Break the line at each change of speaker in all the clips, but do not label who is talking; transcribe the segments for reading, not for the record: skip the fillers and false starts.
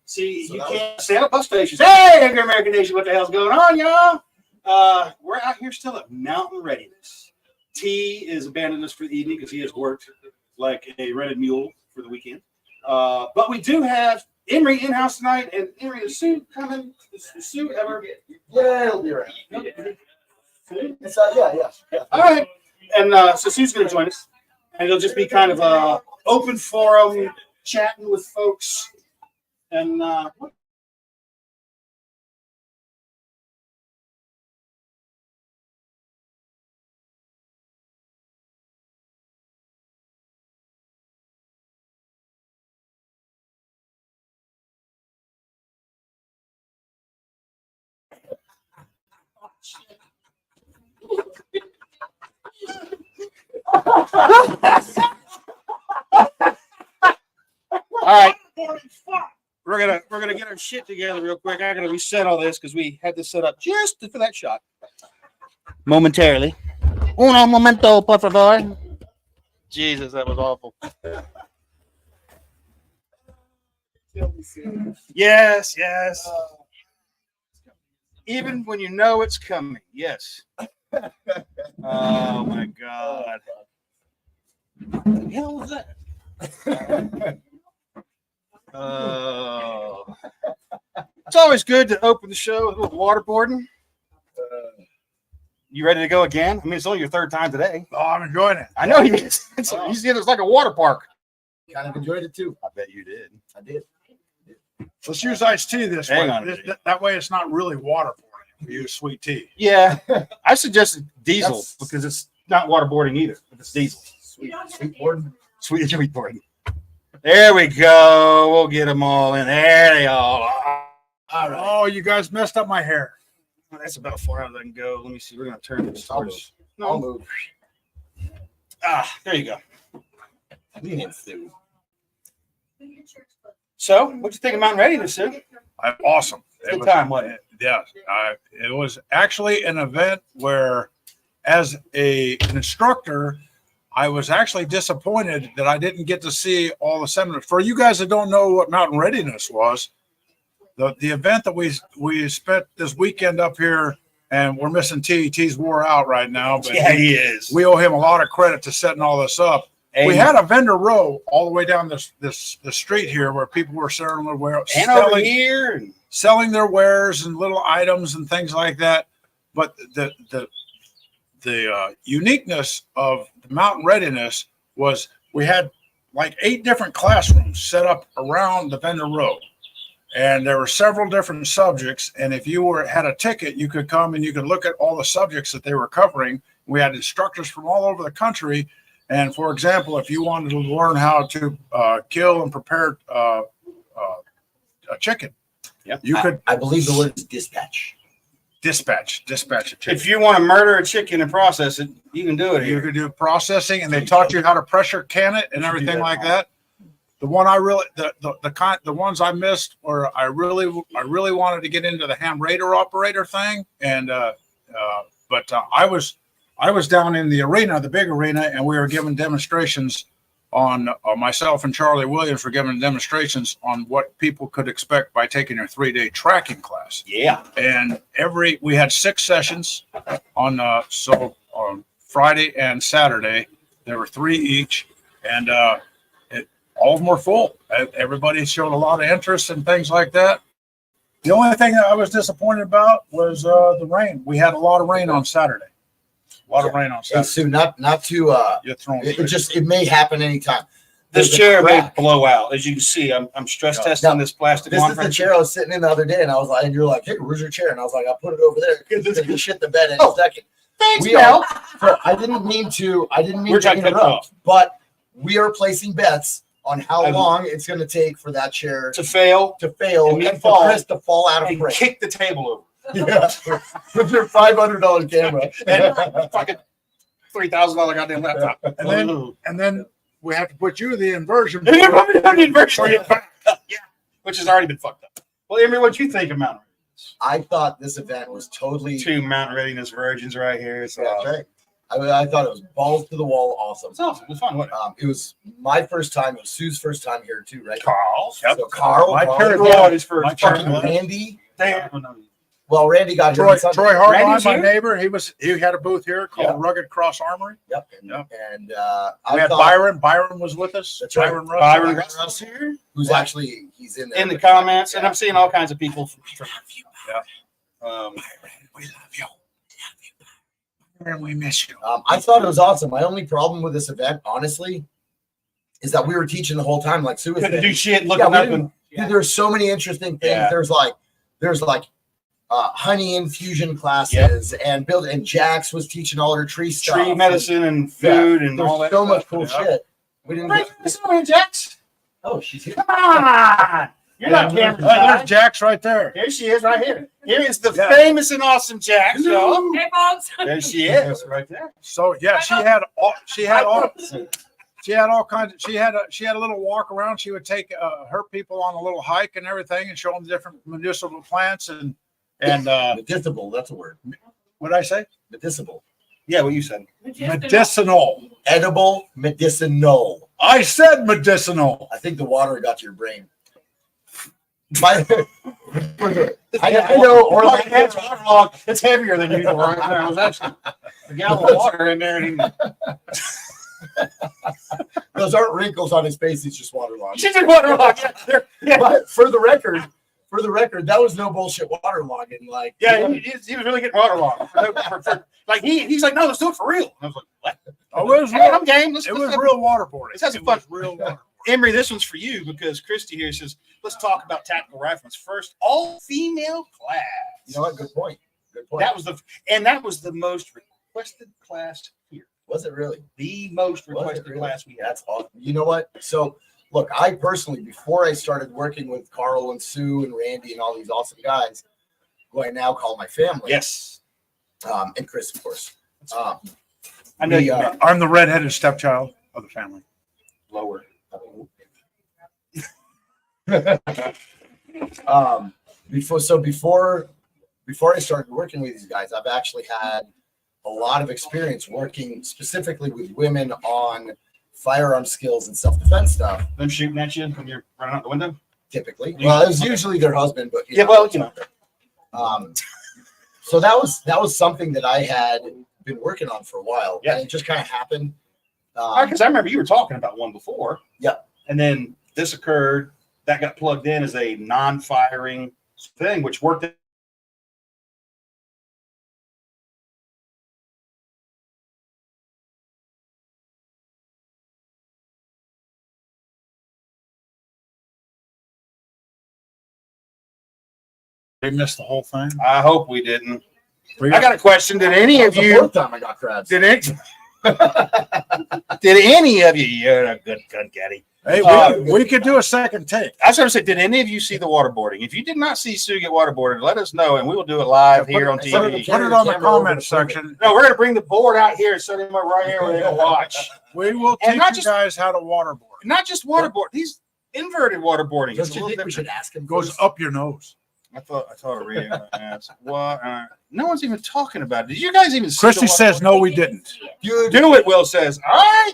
See, so you can't stay at bus stations. Hey, American Nation, what the hell's going on, y'all? We're out here still at Mountain Readiness. T is abandoned us for the evening because he has worked like a rented mule for the weekend. But we do have Angery in-house tonight, and Angery, is Sue coming? Is Sue ever?
Yeah, it'll be around. It's, yeah.
All right. And so Sue's going to join us, and it'll just be kind of a open forum, chatting with folks. And all right. We're gonna get our shit together real quick. I gotta reset all this because we had this set up just for that shot. Momentarily. Uno momento, por favor. Jesus, that was awful. Yes. Even when you know it's coming. Yes. Oh my God. What the hell was that? It's always good to open the show with a little waterboarding. You ready to go again? I mean, it's only your third time today.
Oh, I'm enjoying it.
I know he is. It's like a water park.
Kind of enjoyed it too.
I bet you did.
I did.
Let's use iced tea this
Hang
way.
on.
That way it's not really waterboarding. We use sweet tea.
Yeah. I suggested diesel because it's not waterboarding either. It's diesel.
Sweet boarding.
Sweet boarding. There we go. We'll get them all in. There they all are.
All right. Oh, you guys messed up my hair.
Well, that's about far out I can go. Let me see. We're going to turn this towards.
I'll move.
There you go.
Convenience, Sue.
So, what'd you think of Mountain Readiness, Sue?
Awesome.
Good time, wasn't it?
Yeah. It was actually an event where, as an instructor, I was actually disappointed that I didn't get to see all the seminars. For you guys that don't know what Mountain Readiness was, the event that we spent this weekend up here, and we're missing T. T's wore out right now, but
yeah, he is.
We owe him a lot of credit to setting all this up. Hey. We had a vendor row all the way down the street here where people were selling their wares,
over here,
selling their wares and little items and things like that. But the uniqueness of the Mountain Readiness was we had like 8 different classrooms set up around the vendor row. And there were several different subjects. And if you had a ticket, you could come and you could look at all the subjects that they were covering. We had instructors from all over the country. And for example, if you wanted to learn how to kill and prepare a chicken, you could.
I believe the word is dispatch.
Dispatch a chicken.
If you want to murder a chicken and process it, you can do it here.
You could do processing, and they taught you how to pressure can it and everything like that. The one I really, the ones I missed, or I really wanted to get into the ham radar operator thing, and but I was down in the arena, the big arena, and we were giving demonstrations on myself and Charlie Williams were giving demonstrations on what people could expect by taking their 3-day tracking class.
Yeah, and
we had 6 sessions on Friday and Saturday. There were 3 each, and all of them were full. Everybody showed a lot of interest and things like that. The only thing that I was disappointed about was the rain. We had a lot of rain on Saturday. A lot of rain on Saturday.
And Sue, not to it may happen anytime.
This chair may blow out. As you can see, I'm stress testing this plastic.
This is the chair I was sitting in the other day, and I was like, and you're like, hey, where's your chair? And I was like, I'll put it over there because it's gonna shit the bed in a second.
Thanks, Mel.
So I didn't mean to interrupt, but we are placing bets on how long it's going to take for that chair
to fail,
and for Chris to fall out of frame.
Kick the table over.
Yeah, with your $500 camera.
And fucking $3,000 goddamn laptop.
And then we have to put you in the inversion.
Yeah, which has already been fucked up. Well, Emery, what you think of Mountain Readiness?
I thought this event was totally.
Two Mountain Readiness virgins right here. So
That's right. I thought it was balls to the wall, awesome.
it's awesome. It was fun. What?
It was my first time. It was Sue's first time here too, right?
Carl.
So Carl,
My
Carl,
parents-
His first.
fucking Randy.
Damn.
Well, Randy got here.
Troy
on Sunday.
Hardline,
Randy's
my
here?
neighbor, he had a booth here called Rugged Cross Armory.
Yep.
Yep.
And
We
I
had
thought
Byron. Byron was with us.
That's right.
Byron Russell.
Byron Russell's here
who's actually he's in there
in the
with-
comments, and
Yeah.
I'm seeing all kinds of people.
Yeah.
We love you.
And we miss you.
I thought it was awesome. My only problem with this event, honestly, is that we were teaching the whole time, like Sue was
Couldn't
saying.
do shit.
Yeah,
Looking
we
up
didn't-
and
Dude, there's so many interesting things.
Yeah.
There's like honey infusion classes and Jax was teaching all her tree stuff.
tree medicine and food and
There's
all that.
so much
stuff.
cool
Yeah.
shit. We didn't.
Right, Jax.
Oh, she's here.
Come on. You're not camera
Oh, there's
shy.
Jax right there.
Here she is, right here. Here is the
Yeah.
famous and awesome Jax, y'all.
Hey, folks.
There she is, right there.
So yeah, she had all kinds. She had a little walk around. She would take her people on a little hike and everything, and show them different medicinal plants and
Medicinal, that's a word.
what did I say?
Medicinal.
Yeah, what you said.
Medicinal.
Edible, medicinal.
I said medicinal.
I think the water got to your brain. I know, or like
It's heavier than usual right now. There's actually a gallon of water in there. And
those aren't wrinkles on his face. It's just waterlogged.
she did waterlogged. Yeah,
But for the record, that was no bullshit waterlogging. Like,
yeah, he was really getting waterlogged. Like he's like, no, let's do it for real. And I was like, what?
Oh, it was
Hey, I'm game. Let's
it was
let's-
real waterboarding.
Let's have some
It was
fun.
real waterboarding.
Emery, this one's for you because Christy here says, let's talk about tactical rifles. First, all-female class.
you know what? Good point. Good point.
That was the most requested class here.
Was it really?
The most
Was it
requested
really?
class we had.
That's awesome. You know what? So, look, I personally, before I started working with Carl and Sue and Randy and all these awesome guys, who I now call my family,
Yes.
and Chris, of course.
I know you meant
I'm the redheaded stepchild of the family.
lower.
Before I started working with these guys, I've actually had a lot of experience working specifically with women on firearm skills and self-defense stuff.
Them shooting at you when you're running out the window?
Typically, well, it was usually their husband, but
know.
So that was something that I had been working on for a while.
Yeah.
And it just kind of happened.
Because I remember you were talking about one before.
Yeah.
And then this occurred. That got plugged in as a non-firing thing, which worked.
They missed the whole thing.
I hope we didn't. I got a question. Did any
That
of
was the
you?
fourth time I got crabs.
Did any? Did any of you? You're a good caddy.
Hey, we could do a second take.
I was going to say, did any of you see the waterboarding? If you did not see Sue get waterboarded, let us know, and we will do it live
Yeah,
here on
put
TV.
Put it on the
Camera over
comment
the
section.
No, we're going to bring the board out here and set him up right here where they can watch.
We will
And
teach
not
you
just-
guys how to waterboard.
Not just waterboard; these inverted waterboarding.
Don't
It's a
you
little
think we
different.
should ask him?
It goes
first?
up your nose.
I thought I read it. What? No one's even talking about it. Did you guys even see
Christy
the
says,
waterboarding?
no, we didn't.
Dude,
Do it, Will says. All right.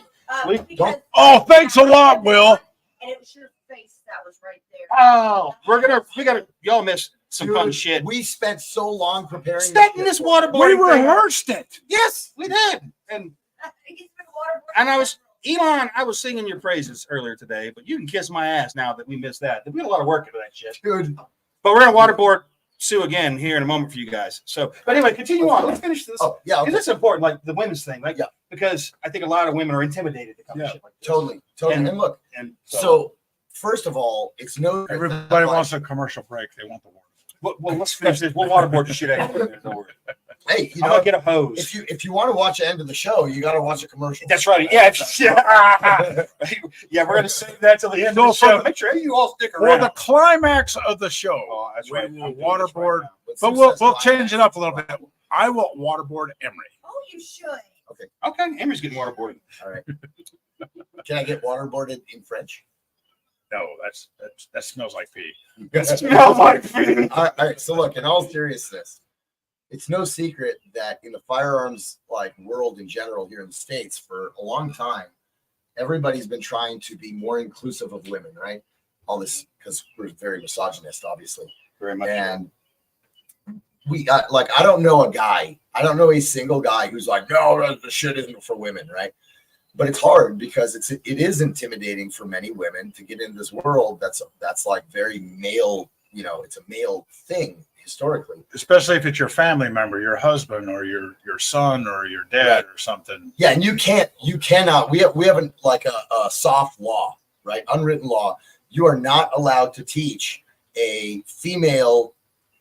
Because,
Oh, thanks a lot, Will.
and it was your face that was right there.
Oh, we gotta, y'all missed some fun
dude,
shit.
we spent so long preparing.
Setting this waterboarding.
We
thing.
rehearsed it.
Yes, we did. And I was Elon. I was singing your praises earlier today, but you can kiss my ass now that we missed that. We had a lot of work into that shit.
Dude,
But we're gonna waterboard Sue again here in a moment for you guys. So, but anyway, continue on. Let's finish this.
oh yeah,
Because
okay.
it's important, like the women's thing, right?
Yeah.
Because I think a lot of women are intimidated to come to
Yeah,
shit like this.
totally.
And-
And look,
And
so first of all, it's no.
Everybody wants a commercial break. They want the word.
well, let's finish this. We'll waterboard the shit out of it. Don't worry.
Hey, you
I'm
know,
gonna get a hose.
if you want to watch the end of the show, you got to watch a commercial.
That's right. Yeah. Yeah, we're gonna save that till the end of the
So
show.
for-
Make sure you all stick
For
around.
the climax of the show,
Oh, that's
we
right.
will
I'm doing this right
waterboard,
now.
With
but
Success
we'll
Line.
change it up a little bit. I will waterboard Emery.
Oh, you should.
Okay, Angery's getting waterboarding.
All right. Can I get waterboarded in French?
No, that smells like pee.
Smells like food.
All right. So look, in all seriousness, it's no secret that in the firearms like world in general here in the States for a long time, everybody's been trying to be more inclusive of women, right? All this because we're very misogynist, obviously.
Very much.
And we got like, I don't know a single guy who's like, no, the shit isn't for women, right? But it's hard because it is intimidating for many women to get into this world that's like very male, it's a male thing historically.
Especially if it's your family member, your husband or your son or your dad or something.
Yeah, and you cannot, we haven't like a soft law, right? Unwritten law. You are not allowed to teach a female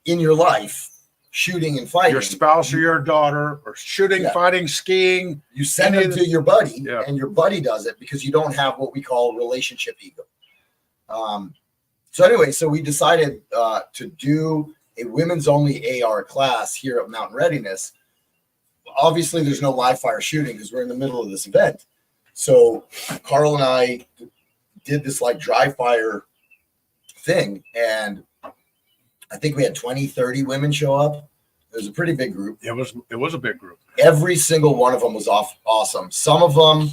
in your life shooting and fighting.
Your spouse or your daughter, or shooting, fighting, skiing.
You send it to your buddy,
Yeah.
and your buddy does it because you don't have what we call relationship ego. So anyway, so we decided to do a women's only AR class here at Mountain Readiness. Obviously, there's no live fire shooting because we're in the middle of this event. So Carl and I did this like dry fire thing, and I think we had 20, 30 women show up. It was a pretty big group.
It was a big group.
Every single one of them was awesome. Some of them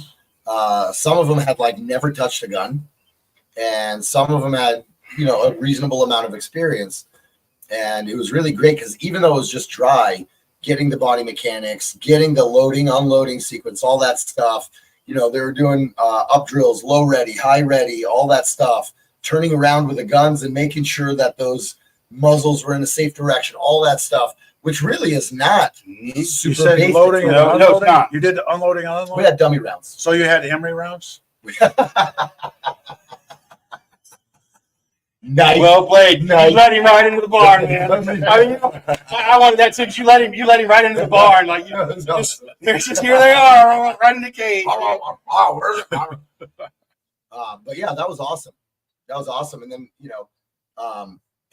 had like never touched a gun, and some of them had, a reasonable amount of experience. And it was really great because even though it was just dry, getting the body mechanics, getting the loading, unloading sequence, all that stuff, they were doing up drills, low ready, high ready, all that stuff, turning around with the guns and making sure that those muzzles were in a safe direction, all that stuff, which really is not super
You said
basic.
loading and
No, it's
unloading?
not.
You did the unloading and unloading?
We had dummy rounds.
So you had Emery rounds?
Nice.
Well played.
Nice.
You let him right into the barn, man. I mean, I wanted that too. 'Cause you let him right into the barn. Like there's just here they are, right in the cage.
But yeah, that was awesome. And then,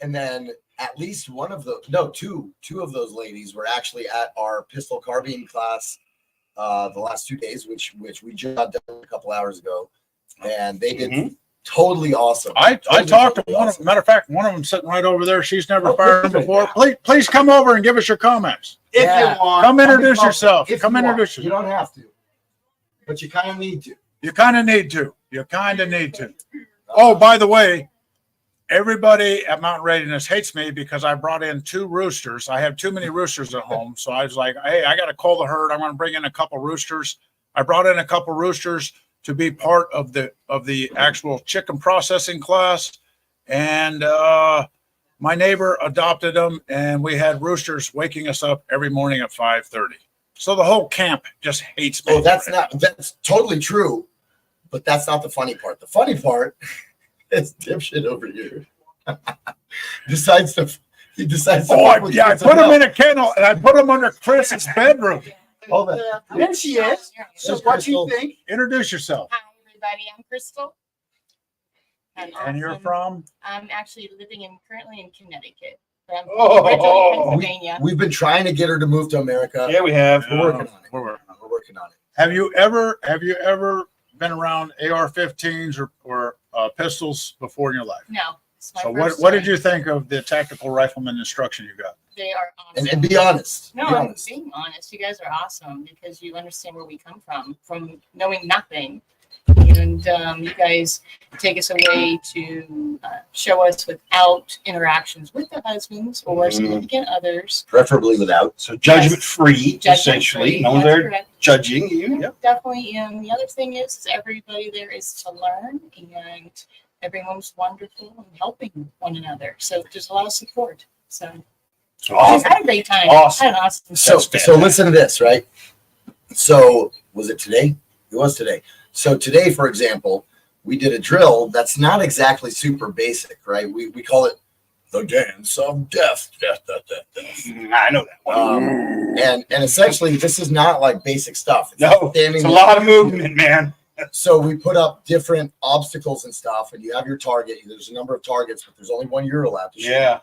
and then at least two of those ladies were actually at our pistol carbine class the last 2 days, which we just got done a couple hours ago, and they did totally awesome.
I talked to one of them. Matter of fact, one of them sitting right over there. She's never fired before. Please come over and give us your comments.
If
Yeah.
you want.
Come introduce yourself.
If
Come
you want.
introduce
You
yourself.
don't have to, but you kind of need to.
You kind of need to. Oh, by the way, everybody at Mountain Readiness hates me because I brought in 2 roosters. I have too many roosters at home. So I was like, hey, I got to call the herd. I'm going to bring in a couple roosters. I brought in a couple roosters to be part of the actual chicken processing class. And my neighbor adopted them, and we had roosters waking us up every morning at 5:30. So the whole camp just hates me.
Oh, that's totally true, but that's not the funny part. The funny part is dipshit over here. He decides to.
I put them in a kennel and I put them under Chris's bedroom.
Hold on.
There she is. So
There's
what you
Crystal.
think?
Introduce yourself.
Hi, everybody. I'm Crystal.
And you're from?
I'm actually currently in Connecticut. But I'm
Oh.
originally in Pennsylvania.
We've been trying to get her to move to America.
Yeah, we have.
We're working on it.
We're
working on it.
Have you ever been around AR-15s or pistols before in your life?
No, it's my
So
first
what
time.
did you think of the tactical rifleman instruction you got?
They are awesome.
And be honest.
No,
be
I'm
honest.
being honest. You guys are awesome because you understand where we come from knowing nothing. And you guys take us away to show us without interactions with the husbands or significant others.
Preferably without.
So judgment free, essentially. No one's
That's
there
correct.
judging you. Yep.
Definitely. And the other thing is everybody there is to learn, and everyone's wonderful and helping one another. So there's a lot of support. So I had a great time.
Awesome.
I had an awesome
So listen to this, right? So was it today? It was today. So today, for example, we did a drill that's not exactly super basic, right? We call it the dance of death. Death.
I know that one.
And essentially, this is not like basic stuff. It's
No,
standing
it's a lot of movement, man.
So we put up different obstacles and stuff, and you have your target. There's a number of targets, but there's only one you're allowed to shoot.
Yeah.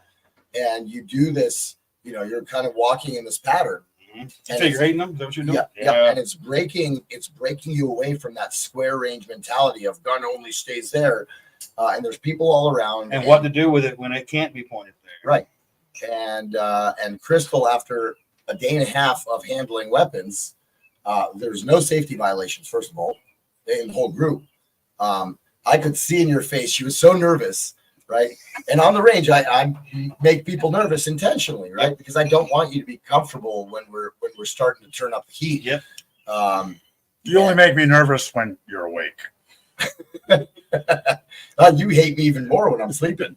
And you do this, you're kind of walking in this pattern.
Figure eighting them. Is that what you're doing?
Yeah. And it's breaking you away from that square range mentality of gun only stays there. And there's people all around.
And what to do with it when it can't be pointed there.
Right. And Crystal, after a day and a half of handling weapons, there's no safety violations, first of all, in the whole group. I could see in your face, she was so nervous, right? And on the range, I make people nervous intentionally, right? Because I don't want you to be comfortable when we're starting to turn up the heat.
Yep.
You only make me nervous when you're awake.
You hate me even more when I'm sleeping.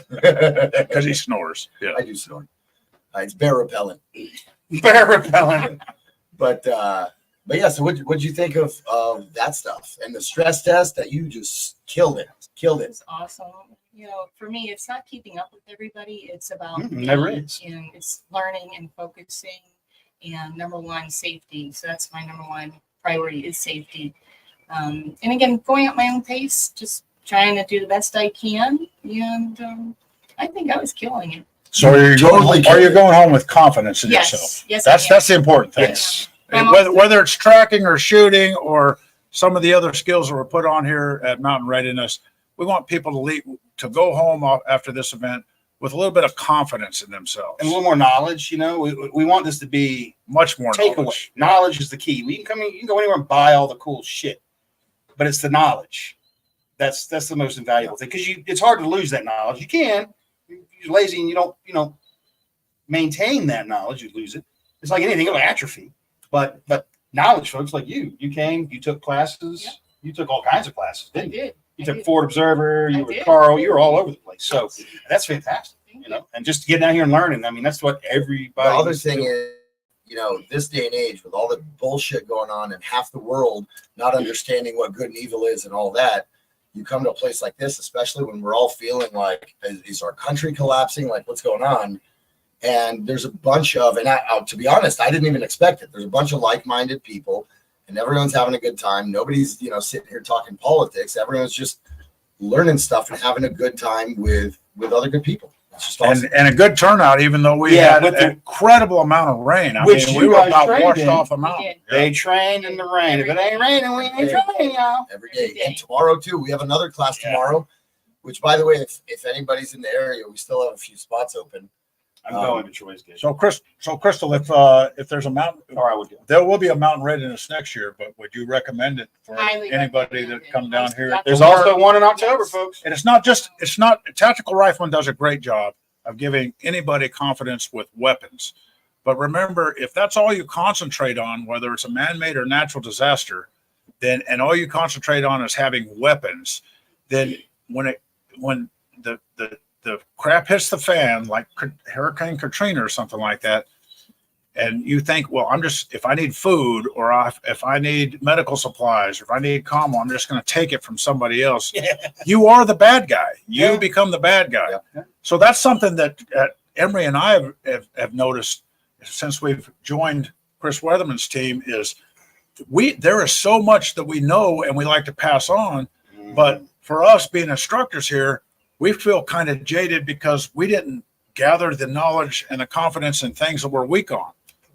Because he snores. Yeah.
I do snore. It's bear repellent.
Bear repellent.
But yeah, so what'd you think of that stuff and the stress test that you just killed it?
It's awesome. For me, it's not keeping up with everybody. It's about
never is.
And it's learning and focusing. And number one, safety. So that's my number one priority is safety. And again, going at my own pace, just trying to do the best I can. And I think I was killing it.
So are you going home with confidence in
Yes.
yourself?
Yes,
That's the important thing.
Yes.
And whether it's tracking or shooting or some of the other skills that were put on here at Mountain Readiness, we want people to go home after this event with a little bit of confidence in themselves.
And a little more knowledge, we want this to be
much more
takeaway.
knowledge.
Knowledge is the key. You can go anywhere and buy all the cool shit, but it's the knowledge. That's the most invaluable thing, because it's hard to lose that knowledge. You can. You're lazy and you don't maintain that knowledge. You lose it. It's like anything, it'll atrophy. But knowledge, folks, like you came, you took classes, you took all kinds of classes, didn't you? You took Ford Observer, you were Carl, you were all over the place. So that's fantastic, and just getting out here and learning. I mean, that's what everybody.
The other thing is, this day and age with all the bullshit going on and half the world not understanding what good and evil is and all that, you come to a place like this, especially when we're all feeling like, is our country collapsing? Like, what's going on? And there's a bunch of, to be honest, I didn't even expect it. There's a bunch of like-minded people, and everyone's having a good time. Nobody's, sitting here talking politics. Everyone's just learning stuff and having a good time with other good people. It's just awesome.
And a good turnout, even though we had an incredible amount of rain. I mean, we were about washed off a mountain.
They trained in the rain. If it ain't raining, we ain't training, y'all.
Every day. And tomorrow, too, we have another class tomorrow, which, by the way, if anybody's in the area, we still have a few spots open.
I'm going to Troy's Gate.
So Crystal, if there's a mountain,
or I would go.
There will be a Mountain Readiness next year, but would you recommend it for anybody that come down here?
There's also one in October, folks.
And it's not Tactical Rifleman does a great job of giving anybody confidence with weapons. But remember, if that's all you concentrate on, whether it's a man-made or natural disaster, and all you concentrate on is having weapons, then when the crap hits the fan, like Hurricane Katrina or something like that, and you think, well, if I need food or if I need medical supplies or if I need commo, I'm just going to take it from somebody else. Yeah. You are the bad guy. You become the bad guy. Yeah. So that's something that Angery and I have noticed since we've joined Chris Weatherman's team is there is so much that we know and we like to pass on, but for us being instructors here, we feel kind of jaded because we didn't gather the knowledge and the confidence in things that we're weak on,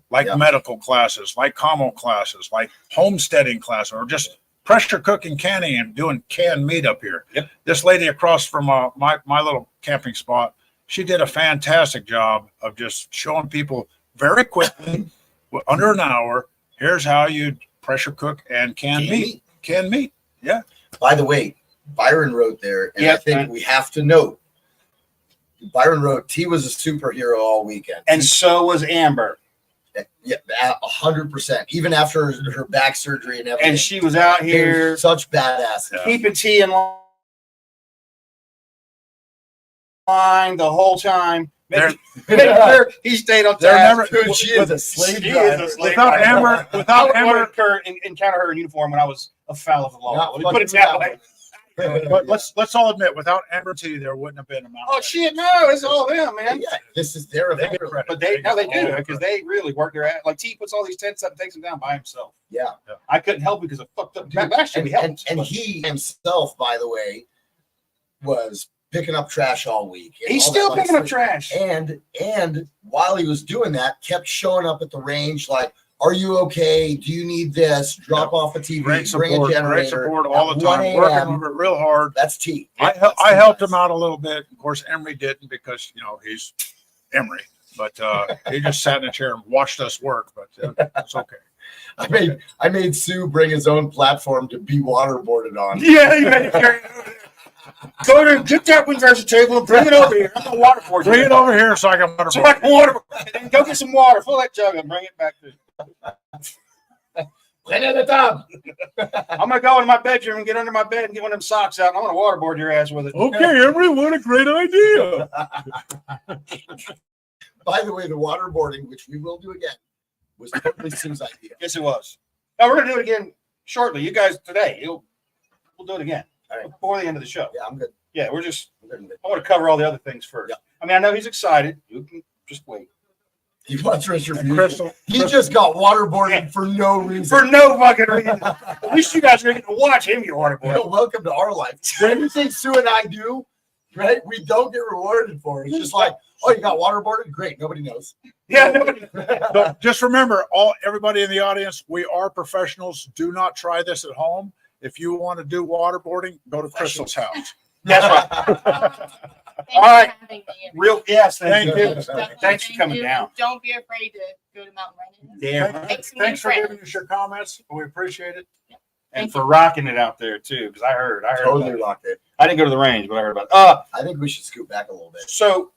like medical classes, like commo classes, like homesteading classes, or just pressure cooking, canning, and doing canned meat up here.
Yep.
This lady across from my little camping spot, she did a fantastic job of just showing people very quickly, under an hour, here's how you pressure cook and can meat. Canned meat. Yeah.
By the way, Byron wrote there, and I think we have to note, Byron wrote, T was a superhero all weekend.
And so was Amber.
Yeah, 100%. Even after her back surgery and everything.
And she was out here.
Such badass.
Keeping T in line the whole time. He stayed on task.
She is a slave driver.
Without Amber,
encounter her in uniform when I was a foul of the law. Put it that way.
But let's all admit, without Amber T, there wouldn't have been a mountain.
Oh shit, no, it's all them, man.
Yeah, this is their event.
But they do because they really work their ass. Like T puts all these tents up and takes them down by himself.
Yeah.
I couldn't help because of fucked up.
And he himself, by the way, was picking up trash all week. and
He's
all that
still
kind of
picking up
stuff.
trash.
And while he was doing that, kept showing up at the range like, "Are you okay? Do you need this? Drop off a TV,
Great
bring a
support,
generator."
great support all
At
the
1
time, working
a.m.
on it real hard.
That's T.
I helped him out a little bit. Of course, Emery didn't because he's Emery, but he just sat in a chair and watched us work. But it's okay.
I made Sue bring his own platform to be waterboarded on.
Yeah, you gotta carry it over there. Go there, get that windsor table and bring it over here. I'm gonna waterboard you.
Bring it over here so I can
So I
waterboard.
can waterboard. And then go get some water. Fill that jug and bring it back to.
Right at the top.
I'm gonna go in my bedroom and get under my bed and get one of them socks out, and I'm gonna waterboard your ass with it.
Okay, Emery, what a great idea.
By the way, the waterboarding, which we will do again, was totally Sue's idea.
Yes, it was. Now we're gonna do it again shortly. You guys today, we'll do it again.
All right.
Before the end of the show.
Yeah, I'm good.
Yeah,
I'm good.
I want to cover all the other things first.
Yeah.
I mean, I know he's excited. You can just wait.
He wants retribution.
Crystal,
He just got waterboarded for no reason.
For no fucking reason. At least you guys are going to get to watch him get waterboarded.
Welcome to our life. Anything Sue and I do, right? We don't get rewarded for it. It's just like, oh, you got waterboarded? Great. Nobody knows.
Yeah, nobody.
so just remember, everybody in the audience, we are professionals. Do not try this at home. If you want to do waterboarding, go to Crystal's house.
That's right.
Thanks
All right.
for having me.
Yes,
Thank
thank
you.
you.
Definitely
Thanks for
thank
coming
you.
down.
Don't be afraid to go to Mountain Readiness.
Damn.
Make some
Thanks
new
for
friends.
giving us your comments. We appreciate it.
And for rocking it out there too, because I heard.
Totally
about it.
locked it.
I didn't go to the range, but I heard about it.
I think we should scoot back a little bit.
So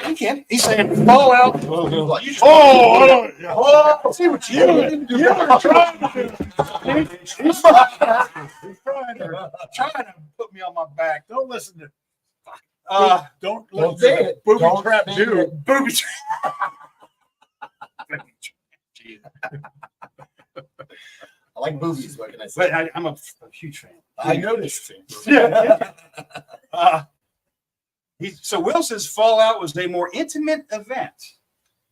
you can. He's saying Fallout.
Like,
Oh, I don't.
Oh, see what you did.
You were trying to do. He's trying
Trying to put me on my back.
Don't listen to.
Don't
Don't listen
say
to
it.
booby
Don't
trap
say
dude.
it.
Booby.
I like movies. What can I say?
But I'm a huge fan.
I noticed.
Yeah. So Will says Fallout was a more intimate event.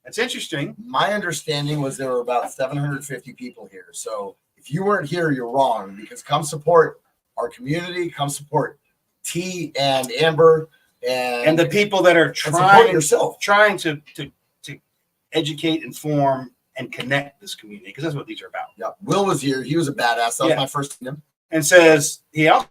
That's interesting.
My understanding was there were about 750 people here. So if you weren't here, you're wrong, because come support our community, come support T and Amber
And the people that are
and support
trying
yourself.
to educate, inform, and connect this community, because that's what these are about.
Yeah, Will was here. He was a badass. That was
Yeah.
my first time.
And says he also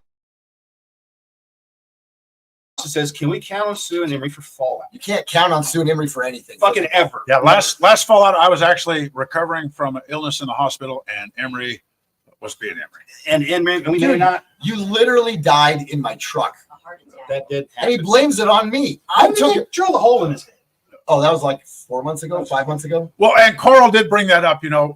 says, "Can we count on Sue and Emery for Fallout?
You can't count on Sue and Emery for anything.
Fucking ever."
Yeah, last Fallout, I was actually recovering from an illness in the hospital, and Emery was being Emery.
And Emery, we may
Dude.
not.
You literally died in my truck,
A heart attack.
That did
and he
happen.
blames it on me.
I
I took it.
drilled a hole in his head.
Oh, that was like 4 months ago, 5 months ago.
Well, and Carl did bring that up. No,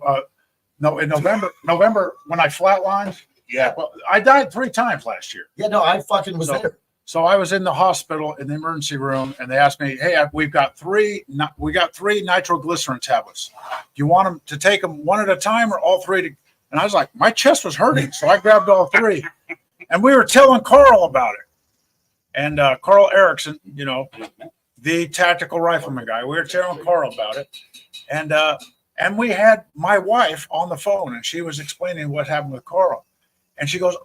in November when I flatlined.
Yeah.
Well, I died 3 times last year.
Yeah, no, I fucking was there.
So I was in the hospital in the emergency room, and they asked me, "Hey, we've got three nitroglycerin tablets. Do you want them to take them one at a time or all 3?" And I was like, my chest was hurting, so I grabbed all 3. And we were telling Carl about it. And Carl Erickson, the tactical rifleman guy, we were telling Carl about it. And we had my wife on the phone, and she was explaining what happened with Carl. And she goes,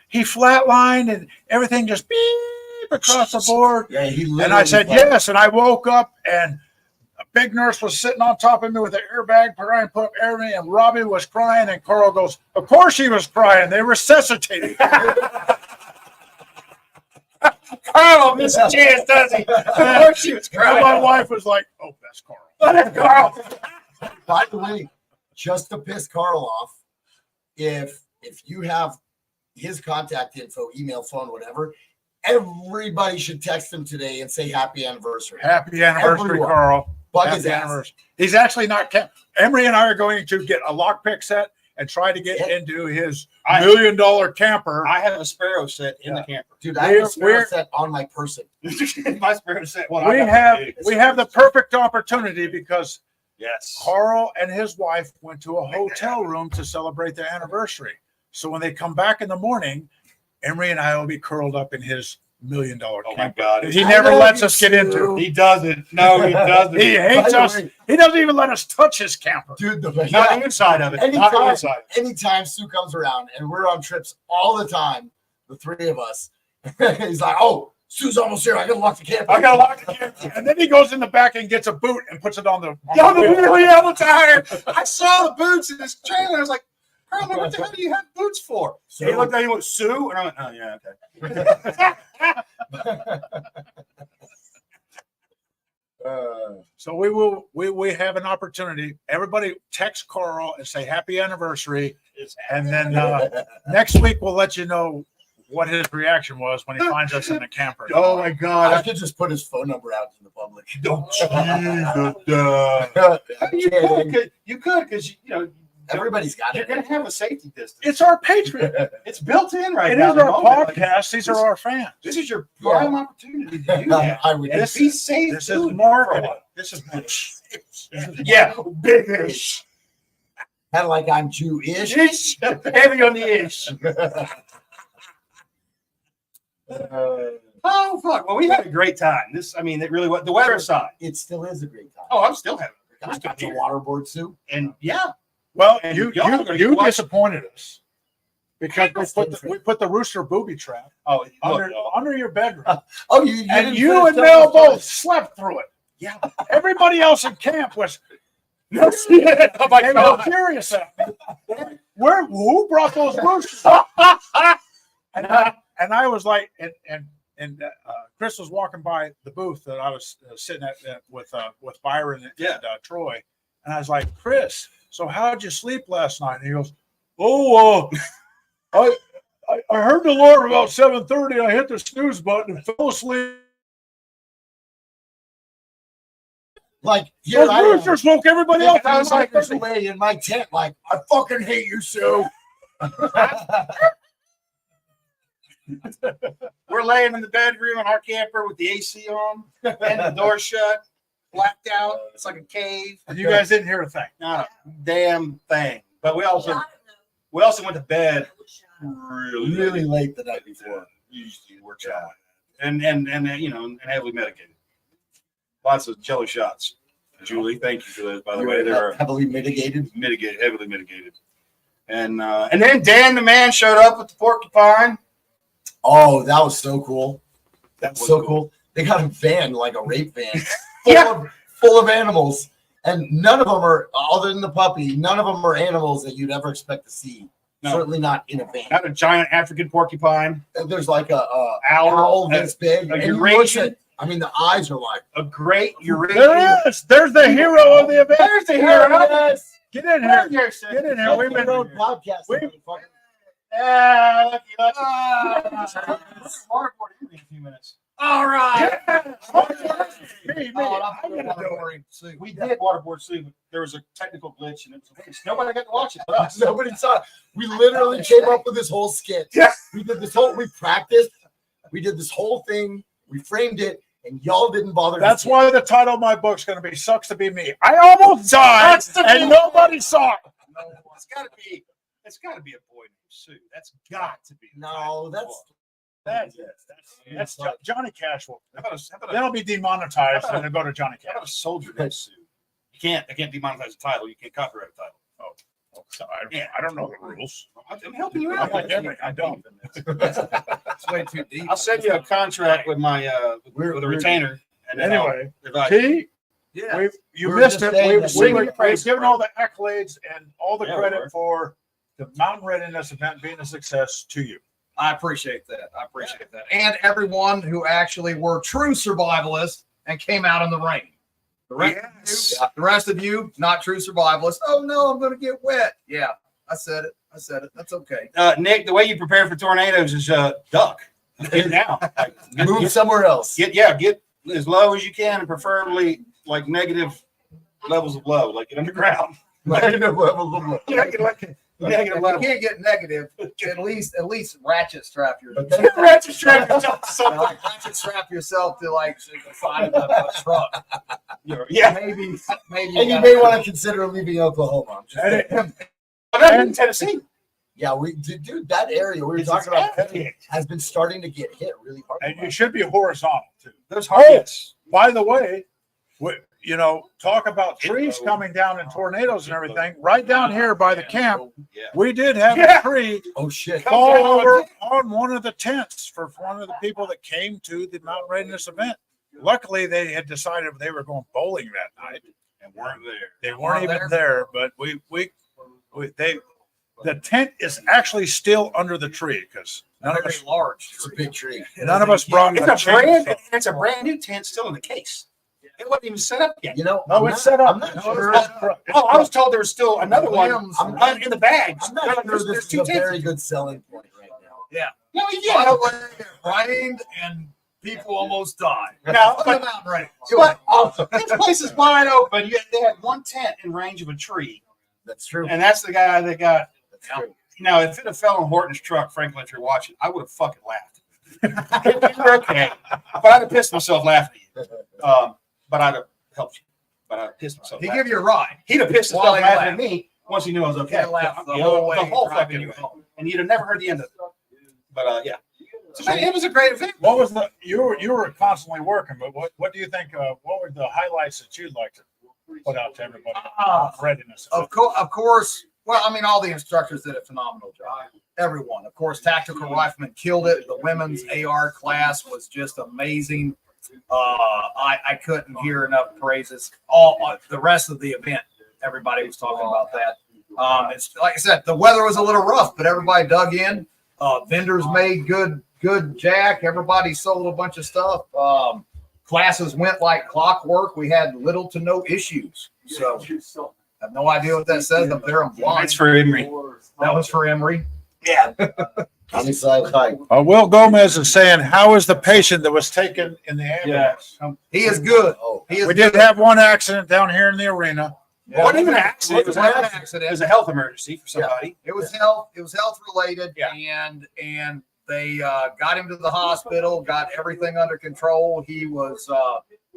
he flatlined and everything just beep across the board.
Yeah, he literally.
And I said, yes. And I woke up, and a big nurse was sitting on top of me with an airbag, trying to put air in me, and Robbie was crying. And Carl goes, of course he was crying. They resuscitated.
Carl missed a chance, does he? Of course she was
And
crying.
my wife was like, oh, that's Carl.
That's Carl.
By the way, just to piss Carl off, if you have his contact info, email, phone, whatever, everybody should text him today and say happy anniversary.
Happy anniversary,
Everyone.
Carl.
Bug
Happy
his ass.
anniversary. He's actually not. Emery and I are going to get a lockpick set and try to get into his $1 million camper.
I have a Sparrow set in the camper.
Dude, I have a Sparrow set on my person.
My Sparrow set. Well,
we have the perfect opportunity because
Yes.
Carl and his wife went to a hotel room to celebrate their anniversary. So when they come back in the morning, Emery and I will be curled up in his $1 million
Oh my
camper.
God.
He never lets us get into it.
He doesn't. No, he doesn't.
He hates
By the
us.
way-
He doesn't even let us touch his camper.
Dude,
Not the inside of it. Not the
anytime,
inside.
anytime Sue comes around, and we're on trips all the time, the 3 of us, he's like, oh, Sue's almost here. I gotta lock the camper.
I gotta lock the camper. And then he goes in the back and gets a boot and puts it on the
wheel. Yeah, I'm tired. I saw the boots in this trailer. I was like, Carl, what the hell do you have boots for? So he looked at me and went, Sue? And I went, oh, yeah, okay.
So we have an opportunity. Everybody text Carl and say happy anniversary. And then next week we'll let you know what his reaction was when he finds us in the camper.
Oh my God.
I could just put his phone number out to the public.
Don't you could, because
everybody's got
you're
it.
gonna have a safety distance.
It's our Patreon.
It's built in right
It
now.
is our podcast. These are our fans.
This is your prime opportunity to do that.
I would
And be safe.
This is
doing it.
marketing. This is
Yeah, big-ish.
Kind of like I'm Jewish.
Ish. Heavy on the ish. Oh fuck! Well, we had a great time. It really was. The weather aside,
It still is a great time.
oh, I'm still having a
I
great
got the
time.
waterboard suit.
And yeah,
Well,
And
you
y'all are gonna
you
watch-
disappointed us because we put the rooster booby trap
oh,
under your bedroom,
Oh, you
and
didn't
you
finish
and
telling
Mel
the story.
both slept through it.
yeah.
Everybody else in camp was
No shit. Oh my
they were
God.
furious at me. Who brought those roosters? And I was like, and Chris was walking by the booth that I was sitting at with Byron and Troy, and I was like, Chris, so how'd you sleep last night? And he goes, oh, I heard the Lord about 7:30. I hit the snooze button and fell asleep.
Like, here
Those
I am.
roosters woke everybody
I
else. I was like,
was away in my tent, like, I fucking hate you, Sue.
We're laying in the bedroom in our camper with the AC on and the door shut, blacked out. It's like a cave.
and you guys didn't hear a thing.
Not a damn thing. But we also went to bed
really late the night before.
Usually works out. And heavily medicated. Lots of jello shots. Julie, thank you for those, by the way. They're
Heavily mitigated.
heavily mitigated. And then Dan the man showed up with the porcupine.
Oh, that was so cool.
That was
So cool. They got a van, like a rape van,
Yeah.
full of animals. And none of them are, other than the puppy, none of them are animals that you'd ever expect to see.
No.
Certainly not in a van.
Not a giant African porcupine.
And there's like a
Owl.
owl this big.
a
And you
Eurasian.
look at- I mean, the eyes are like,
A great Eurasian.
There is. There's the hero of the event.
There's the hero.
yes.
Get in here.
Yes.
Get in here. We've been
podcast.
we-
Yeah, lucky. Waterboarding in a few minutes.
All right.
Me.
I'm gonna do it.
We did waterboard sleep. There was a technical glitch and nobody got to watch it but us.
Nobody saw it. We literally came up with this whole skit.
Yeah.
We practiced. We did this whole thing. We framed it, and y'all didn't bother.
That's
to see it.
why the title of my book's going to be "Sucks to Be Me." I almost died, and nobody saw it.
No, it's got to be a boy named Sue. That's got to be.
No,
That's Johnny Cash. Will.
How about a
Then I'll be demonetized, and then go to Johnny Cash.
soldier named Sue? I can't demonetize a title. You can't copyright a title.
Oh, so I don't know the rules.
I'm helping you out.
I don't.
It's way too deep.
I'll send you a contract with my with a retainer. And then
Anyway,
if I-
T,
Yeah.
you
We're
missed
just
it.
saying
We've
that
given all the accolades and all the
Yeah, we
credit
were.
for the Mountain Readiness event being a success to you.
I appreciate that. And everyone who actually were true survivalists and came out in the rain. The rest of you, not true survivalists. Oh no, I'm going to get wet. Yeah, I said it. That's okay.
Nick, the way you prepare for tornadoes is duck. Get down.
Move somewhere else.
Get as low as you can, and preferably like negative levels of low, like get underground.
Negative levels of love.
Negative
If you
level.
can't get negative, at least ratchet strap yourself.
Ratchet strap yourself to something.
Like ratchet strap yourself to like the side of a truck.
Yeah.
Maybe.
And you may want to consider leaving Oklahoma.
I'm in Tennessee.
Yeah, dude, that area we were talking about has been starting to get hit really hard.
And you should be horizontal too.
Those hard hits.
By the way, you know, talk about trees coming down in tornadoes and everything. Right down here by the camp, we did have a tree
Oh shit.
fall over on one of the tents for one of the people that came to the Mountain Readiness event. Luckily, they had decided they were going bowling that night and weren't there. They weren't even there, but the tent is actually still under the tree because none of us
large.
It's a big tree.
none of us brought a chainsaw.
It's a brand new tent still in the case. It wasn't even set up yet.
You know,
No, it's set up.
I'm not
No,
sure.
it's set up.
Oh, I was told there was still another one in the bags.
I'm not sure
There's
this is
two
a
tents.
very good selling point right now.
No,
By
yeah.
the way, it rained and people almost died.
No,
Put
but
them out right.
But this place is wide open. They had one tent in range of a tree,
That's true.
and that's the guy that got.
That's true.
Now, if it had fell on Horton's truck, Franklin, if you're watching, I would have fucking laughed. You're okay, but I'd have pissed myself laughing at you. But I'd have helped you. But I'd have pissed myself.
He
laughing.
give you a ride.
He'd have pissed himself
While he
laughing at
laughed.
me once he knew I was okay.
He'd laugh the
You
whole
know,
way
the whole
driving
fucking
you
way,
home.
and you'd have never heard the end of it. But yeah, so it was a great event.
What was the you were constantly working, but what do you think? What were the highlights that you'd like to put out to everybody? Readiness.
Of course. Well, I mean, all the instructors did a phenomenal job. Everyone, of course, tactical riflemen killed it. The women's AR class was just amazing. I couldn't hear enough praises. All the rest of the event, everybody was talking about that. It's like I said, the weather was a little rough, but everybody dug in. Vendors made good jack. Everybody sold a bunch of stuff. Classes went like clockwork. We had little to no issues. So I have no idea what that says up there. I'm blind.
It's for Emery.
That was for Emery.
Yeah.
Homicide high.
Will Gomez is saying, how is the patient that was taken in the ambulance?
He is good.
Oh,
He is
We did
good.
have one accident down here in the arena.
It wasn't even an accident. It was
It
an
was an
accident.
accident.
It was a health emergency for somebody.
It was health related,
Yeah.
and they got him to the hospital, got everything under control. He was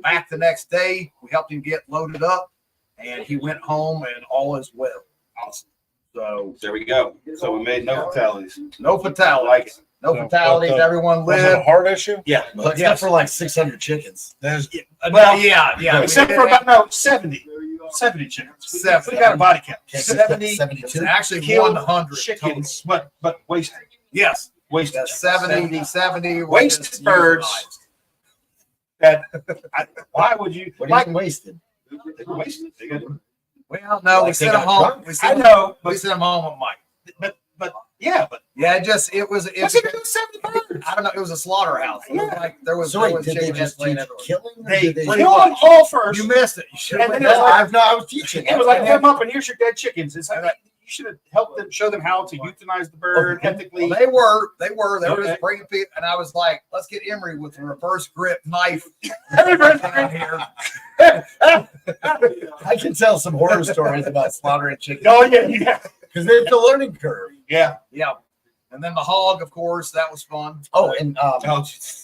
back the next day. We helped him get loaded up, and he went home, and all is well.
Awesome.
So
There we go. So we made no fatalities.
no fatalities.
Like it.
No fatalities.
But,
Everyone
Was it a
lived.
heart issue?
Yeah.
But
Yes.
except for like 600 chickens.
There's
Well,
yeah.
Except for about 70 chickens. We got a body count. 70
It's actually
killed
100
chickens, but wasted.
Yes.
Wasted.
Yeah, 70 were
Wasted
just
birds.
euthanized.
Why would you
What do you mean wasted?
They were wasted. They got-
Well, no, we
Like they
sent him
got
home.
drunk?
We
I
sent him,
know,
we
but
sent him home with Mike.
but
Yeah, it was
what's he gonna do with 70 birds?
I don't know. It was a slaughterhouse. It was
Yeah.
like there was,
So
there
wait,
was
did they
chicken heads
just
laying
do
everywhere.
killing? Or
They
did they
killed them all first.
You missed it. You should have
And
been
then it was
there.
like-
I was teaching.
It was like, come up and here's your dead chickens. It's like you should have helped them, show them how to euthanize the bird ethically.
Well, they were
Okay.
just bringing people, and I was like, let's get Emery with a reverse grip knife
Everybody's
down here.
I can tell some horror stories about slaughtering chickens
Oh yeah.
because it's a learning curve.
Yeah.
Yeah, and then the hog, of course, that was fun.
Oh, and
Oh,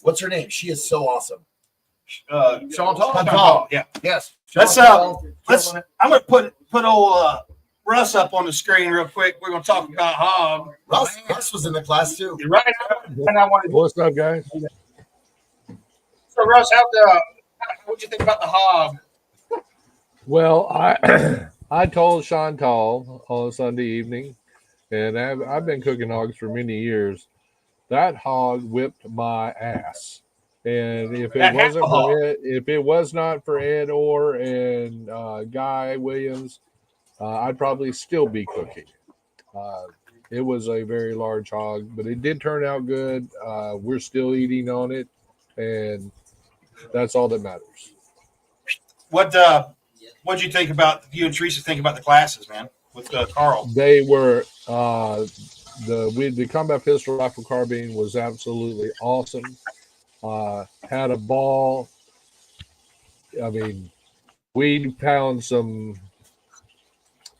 what's her name? She is so awesome.
Sean Tall.
Tall.
Yeah.
Yes.
Let's,
Sean Tall,
let's-
killing it.
I'm gonna put old Russ up on the screen real quick. We're gonna talk about hog.
Russ was in the class too.
You're right. And I wanted.
What's up, guys?
So Russ, what'd you think about the hog?
Well, I told Chantal on Sunday evening, and I've been cooking hogs for many years. That hog whipped my ass, and if it wasn't for Ed, if it was not for Ed Orr and Guy Williams, I'd probably still be cooking. It was a very large hog, but it did turn out good. We're still eating on it, and that's all that matters.
What'd you think about you and Teresa think about the classes, man? With Carl.
They were the combat pistol rifle carbine was absolutely awesome. Had a ball. I mean, we found some.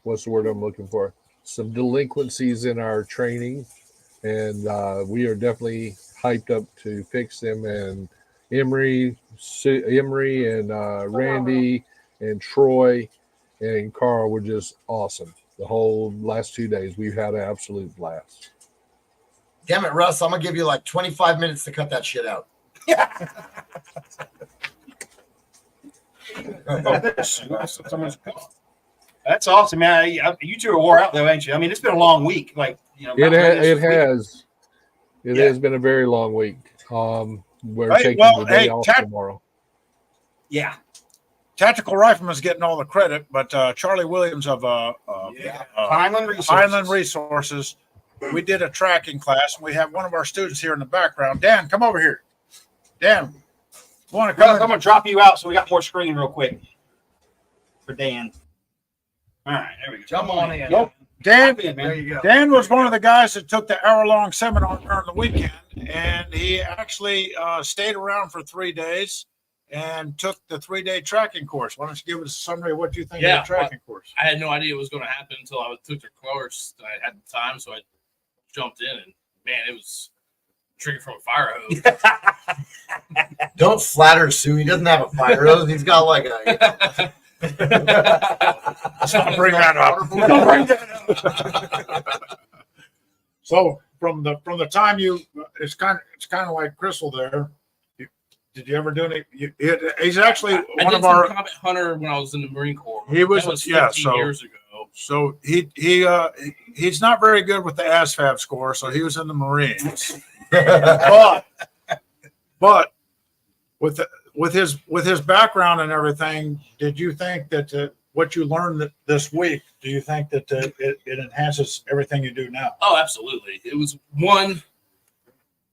What's the word I'm looking for? Some delinquencies in our training, and we are definitely hyped up to fix them. And Emery and Randy and Troy and Carl were just awesome. The whole last 2 days, we've had an absolute blast.
Damn it, Russ! I'm gonna give you like 25 minutes to cut that shit out.
Someone's That's awesome, man. You two are wore out though, ain't you? I mean, it's been a long week. Like, you know,
It has been a very long week. We're
Right,
taking
well,
the day
hey,
off
Tat-
tomorrow.
Yeah.
Tactical Rifleman's getting all the credit, but Charlie Williams of
Highland
Highland Resources, we did a tracking class, and we have one of our students here in the background. Dan, come over here. Dan, want to
Brother,
come
I'm gonna drop you out so we got more screen real quick for Dan. All right, there we go.
Jump on in.
Nope. Dan,
Hop in, man.
There you go.
Dan was one of the guys that took the hour-long seminar during the weekend, and he actually stayed around for 3 days and took the 3-day tracking course. Why don't you give us a summary of what you think of the tracking course?
I had no idea it was going to happen until I took the course. I had the time, so I jumped in, and man, it was drinking from a fire hose.
Don't flatter Sue. He doesn't have a fire hose. He's got like a.
Let's not bring that up.
Don't bring that up.
So from the time it's kind of like Crystal there. Did you ever do any? He's actually
I
one
did
of
some
our.
combat hunter when I was in the Marine Corps.
He was-
That 15
yeah, so-
years ago.
So he's not very good with the ASVAB score. So he was in the Marines. but with his background and everything, did you think that what you learned this week? Do you think that it enhances everything you do now?
Oh, absolutely. It was one.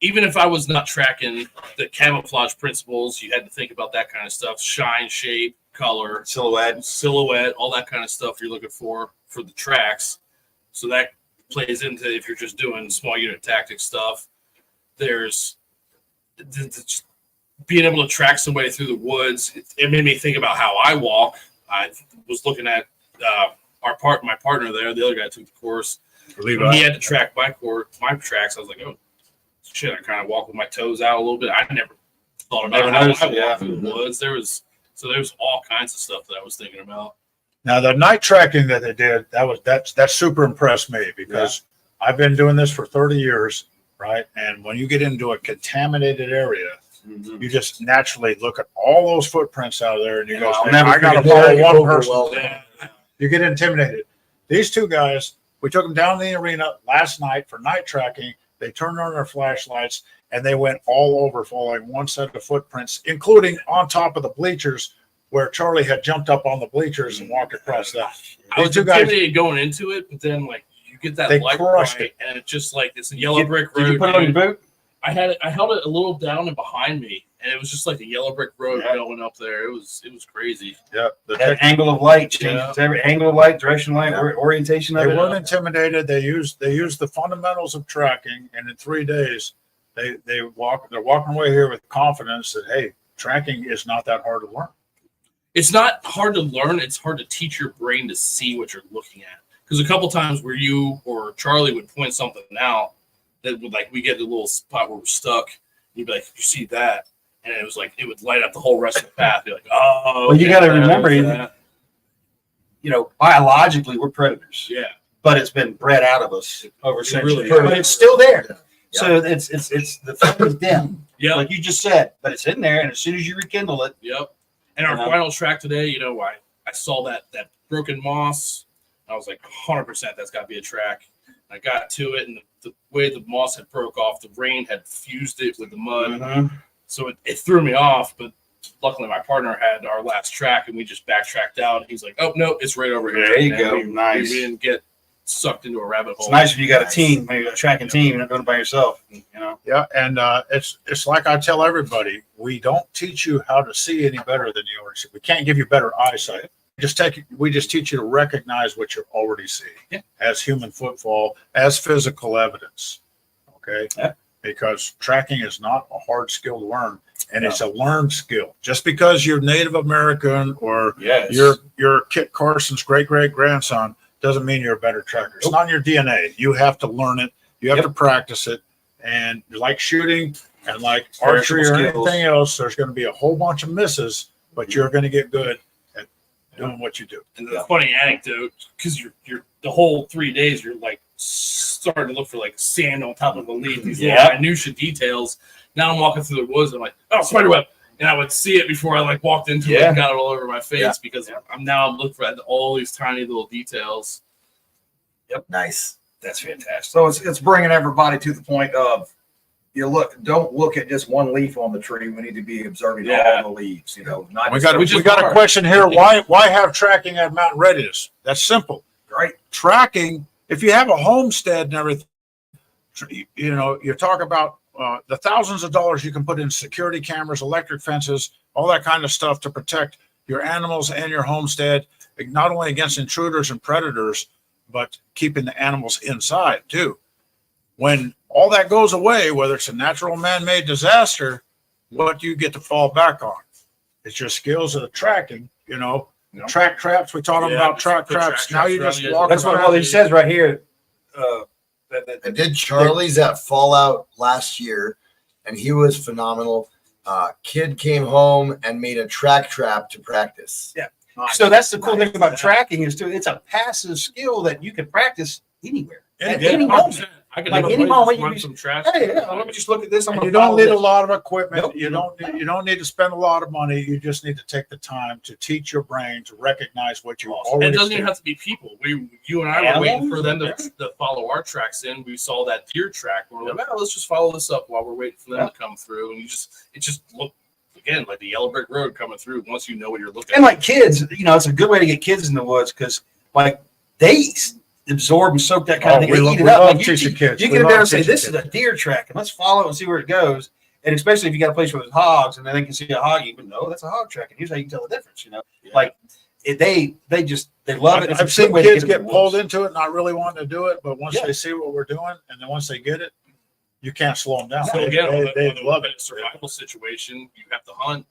Even if I was not tracking the camouflage principles, you had to think about that kind of stuff: shine, shape, color, silhouette, all that kind of stuff you're looking for the tracks. So that plays into if you're just doing small unit tactics stuff. There's being able to track somebody through the woods. It made me think about how I walk. I was looking at my partner there, the other guy took the course. When he had to track my tracks. I was like, oh shit! I kind of walk with my toes out a little bit. I never thought about how I walk through the woods. There was all kinds of stuff that I was thinking about.
Now the night tracking that they did, that super impressed me because I've been doing this for 30 years, right? And when you get into a contaminated area, you just naturally look at all those footprints out there, and you go, "I got to follow one person." You get intimidated. These two guys, we took them down the arena last night for night tracking. They turned on their flashlights and they went all over following one set of footprints, including on top of the bleachers where Charlie had jumped up on the bleachers and walked across that.
I was intimidated going into it, but then like you get that light right, and it's just like it's a yellow brick road.
Did you put it on your boot?
I held it a little down and behind me, and it was just like a yellow brick road going up there. It was crazy.
Yeah,
that angle of light changes every angle of light, direction of light, orientation of it.
They weren't intimidated. They used the fundamentals of tracking, and in 3 days, they're walking away here with confidence that hey, tracking is not that hard to learn.
It's not hard to learn. It's hard to teach your brain to see what you're looking at. Because a couple times where you or Charlie would point something out that would like we get a little spot where we're stuck. You'd be like, "You see that?" And it was like it would light up the whole rest of the path. You're like, "Oh."
Well, you got to remember, you know, biologically we're predators.
Yeah.
But it's been bred out of us over centuries.
Really
But it's still there.
Yeah.
So it's the flame is dim.
Yeah.
Like you just said, but it's in there, and as soon as you rekindle it.
Yep. And our final track today, you know, I saw that broken moss. I was like, 100%, that's got to be a track. I got to it, and the way the moss had broke off, the rain had fused it with the mud. So it threw me off, but luckily my partner had our last track, and we just backtracked out. And he's like, oh, no, it's right over here.
There you
and
go.
We
Nice.
We didn't get sucked into a rabbit hole.
It's nice when you got a team, maybe a tracking team, you're not doing it by yourself, you know?
Yeah, and it's like I tell everybody, we don't teach you how to see any better than you already see. We can't give you better eyesight. We just teach you to recognize what you're already seeing as human footfall, as physical evidence. Okay?
Yeah.
Because tracking is not a hard skill to learn, and it's a learned skill. Just because you're Native American or you're Kit Carson's great-great-grandson doesn't mean you're a better tracker. It's not in your DNA. You have to learn it. You have to practice it. And like shooting and like archery or anything else, there's going to be a whole bunch of misses, but you're going to get good at doing what you do.
And the funny anecdote, because you're the whole 3 days, you're like starting to look for like sand on top of a leaf, these little minutia details. Now I'm walking through the woods, and I'm like, oh, spider web. and I would see it before I like walked into it
Yeah.
and got it all over my face
Yeah.
because I'm looking for all these tiny little details.
Nice.
That's fantastic.
So it's bringing everybody to the point of don't look at just one leaf on the tree. We need to be observing
Yeah.
all the leaves. Not
We
just
got
which is
we got a
hard.
question here. Why have tracking at Mountain Readiness? That's simple.
great.
Tracking. If you have a homestead and everything, you talk about the thousands of dollars you can put in security cameras, electric fences, all that kind of stuff to protect your animals and your homestead, not only against intruders and predators, but keeping the animals inside too. When all that goes away, whether it's a natural man-made disaster, what do you get to fall back on? It's your skills of the tracking, track traps. We taught them
Yeah,
about
just
track
put
traps.
track
Now you
traps
just
around the
walk
That's what
around.
he says right here.
I did Charlie's at Fallout last year, and he was phenomenal. Kid came home and made a track trap to practice.
Yeah. So that's the cool thing about tracking is too. It's a passive skill that you can practice anywhere. At
Yeah,
any moment.
I can
Like
have a
any
place
moment
to
you
run
be-
some trash.
Hey, yeah, let me just look at this. I'm
And
gonna
you don't
follow
need a
this.
lot of equipment.
Nope.
You don't need to spend a lot of money. You just need to take the time to teach your brain to recognize what you
It
already
doesn't
see.
even have to be people. You and I were waiting for them
Animals?
to follow our tracks in. We saw that deer track. We're like, let's just follow this up while we're waiting for them to come through. And it just looked again like the yellow brick road coming through. Once you know what you're looking
And
at.
like kids, it's a good way to get kids in the woods because like they absorb and soak that kind of thing.
we
They
love-
eat it
we
up.
love
Like, you
teaching kids.
You
We
get in
love
there and say,
teaching
"This is a deer track, and let's follow it and see where it goes." And especially if you got a place where there's hogs, and then they can see a hog, you can know that's a hog track, and here's how you can tell the difference. Like they love it. It's a
I've seen
good way to
kids
in the
get pulled
woods.
into it, not really wanting to do it, but once
Yeah.
they see what we're doing, and then once they get it, you can't slow them down.
So
They-
again,
they
on the
love it.
survival situation, you have to hunt.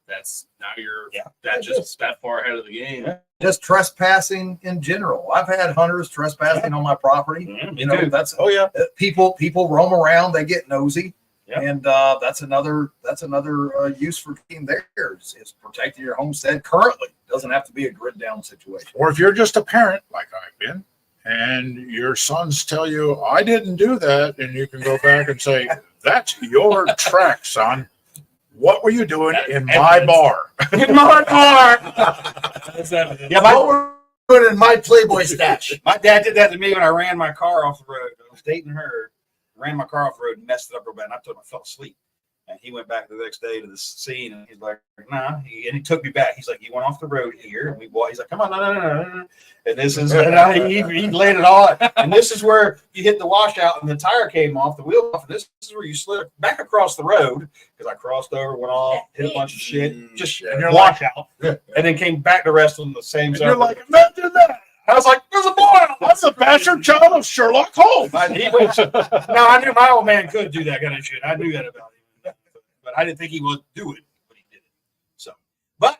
That's now you're
Yeah.
that far ahead of the game.
Yeah.
Just trespassing in general. I've had hunters trespassing on my property.
Yeah, me too.
That's
Oh yeah.
people roam around, they get nosy.
Yeah.
And that's another use for being there is protecting your homestead currently. Doesn't have to be a grid down situation.
Or if you're just a parent, like I've been, and your sons tell you, I didn't do that, and you can go back and say, that's your track, son. What were you doing in my bar?
In my car.
That's evidence.
Yeah,
What we're doing in my Playboy stash.
my dad did that to me when I ran my car off the road. I was dating her, ran my car off the road and messed it up real bad. And I told him I fell asleep. And he went back the next day to the scene and he's like, nah. And he took me back. He's like, you went off the road here. And we walked. He's like, come on, no. And this is, he laid it all out. And this is where you hit the washout and the tire came off, the wheel off. And this is where you slid back across the road because I crossed over, went off, hit a bunch of shit, just washout. And then came back to rest on the same
And
side.
you're like, imagine that.
I was like, there's a boil.
I'm the bastard child of Sherlock Holmes.
No, I knew my old man could do that kind of shit. I knew that about him, but I didn't think he would do it, but he did it. So, but